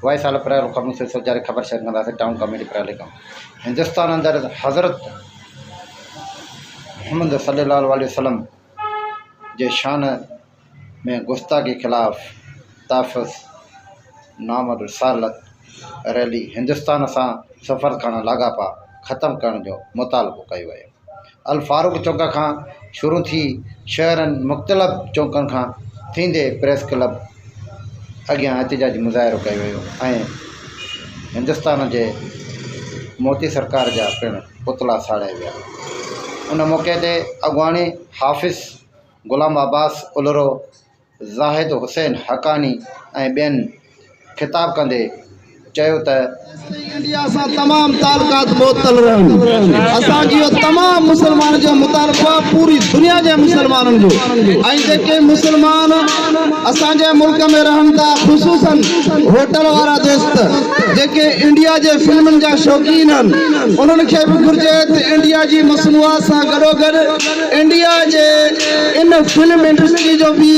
Y साल पर कम से जारी खबर शेयर कंदासीं टाउन कमेटी पर कम हिंदुस्तान अंदर हज़रत मोहम्मद सल्लल्लाहु अलैहि वसल्लम जे शान में गुस्ताखी खिलाफ़ ताफ़ुज़ नाम रिसालत रैली हिंदुस्तान सां सफ़र करण लाॻापा ख़त्म करण जो मुतालबो कयो वियो। अल फारूक चौक खां शुरू थी शहरनि मुख़्तलिफ़ चौकनि खां थींदे प्रेस क्लब अॻियां एहतिजाजी मुज़ाहिरो कयो वियो ऐं हिंदुस्तान जे मोदी सरकार जा पिणु पुतला साड़े विया। उन मौक़े ते अॻवानी हाफ़िज़ ग़ुलाम अब्बास उलरो, ज़ाहिद हुसैन हक़ानी ऐं ॿियनि ख़िताब कंदे चयो त इंडिया सां तमाम ताल्लुकात मुअत्तल रहनि। असांजी तमाम मुसलमान जो मुतालबो आहे पूरी दुनिया जे मुसलमाननि जो ऐं जेके मुसलमान असांजे मुल्क में रहनि था ख़ुसूसन होटल वारा दोस्त जेके इंडिया जे फिल्मनि जा शौक़ीन आहिनि उन्हनि खे बि घुर्जे त इंडिया जी मसनूआत सां गॾोगॾु इंडिया जे इन फिल्म इंडस्ट्री जो भी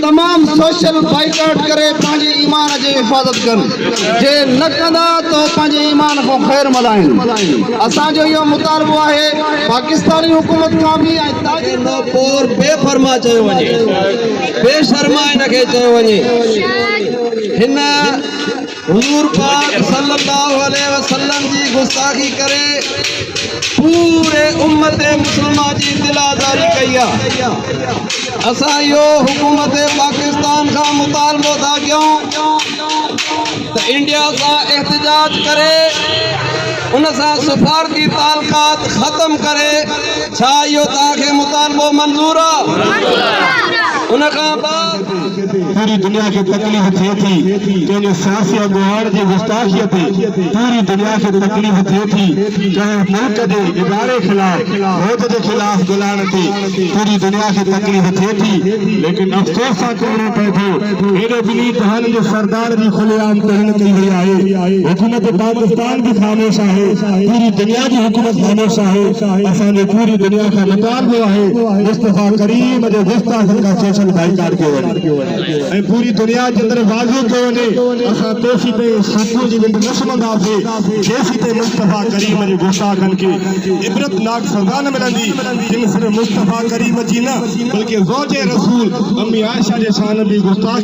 तमाम सोशल बाइकाट करे पंहिंजे ईमान जी हिफ़ाज़त कनि। जे न कंदा तो पंहिंजे ईमान को ख़ैर मल्हाइनि। असांजो इहो मुतालबो आहे पाकिस्तानी हुकूमत खां बि ऐं ताजोर बेफ़रमा चयो वञे, बेशर्मा इनखे चयो वञे। हिन हुज़ूर पाक सल्लल्लाहु अलैहि वसल्लम जी गुस्ताखी करे पूरे उम्मत मुसलमान जी दिलादारी कई आहे। असां इहो हुकूमत पाकिस्तान खां मुतालबो था कयूं त इंडिया सां एहतिजाज करे उन सां सफ़ारती ताल्लुकात ख़त्म करे। छा इहो तव्हांखे मुतालबो मंज़ूर आहे? उन खां बाद पूरी दुनिया की तकलीफ़ थिए थी कंहिंजे सियासी अॻुवाण जी गुस्ताखीअ ते पूरी दुनिया खे तकलीफ़ थिए थी। कंहिं मुल्क जे इदारे ख़िलाफ़ मौत जे ख़िलाफ़ ॻाल्हाइण ते पूरी दुनिया खे तकलीफ़ थिए थी। लेकिन अफ़सोस सां चवणो पए थो हेॾे ॿिन्ही जहान जे सरदार जी खुलेआम तहरीर कई वई आहे। हुकूमत पाकिस्तान भी ख़ामोश आहे, पूरी दुनिया जी हुकूमत ख़ामोश आहे। असांजे पूरी दुनिया खां मुतालबो आहे मुस्तफ़ा करीम जे गुस्ताखियुनि खां सोशल बाइकाट कयो वञे ऐं पूरी दुनिया जे अंदरि वाज़ो कयो वञे असां तेसीं ताईं सुबुह जी निंड न सुम्हंदासीं जेसीं ताईं मुस्तफ़ा करीम जे गुस्ताखनि खे इबरतनाक सज़ा न मिलंदी। जिन सिर्फ़ मुस्तफ़ा करीम जी न बल्कि ज़ौजे रसूल अम्मी आयशा जे शान बि गुस्ताखी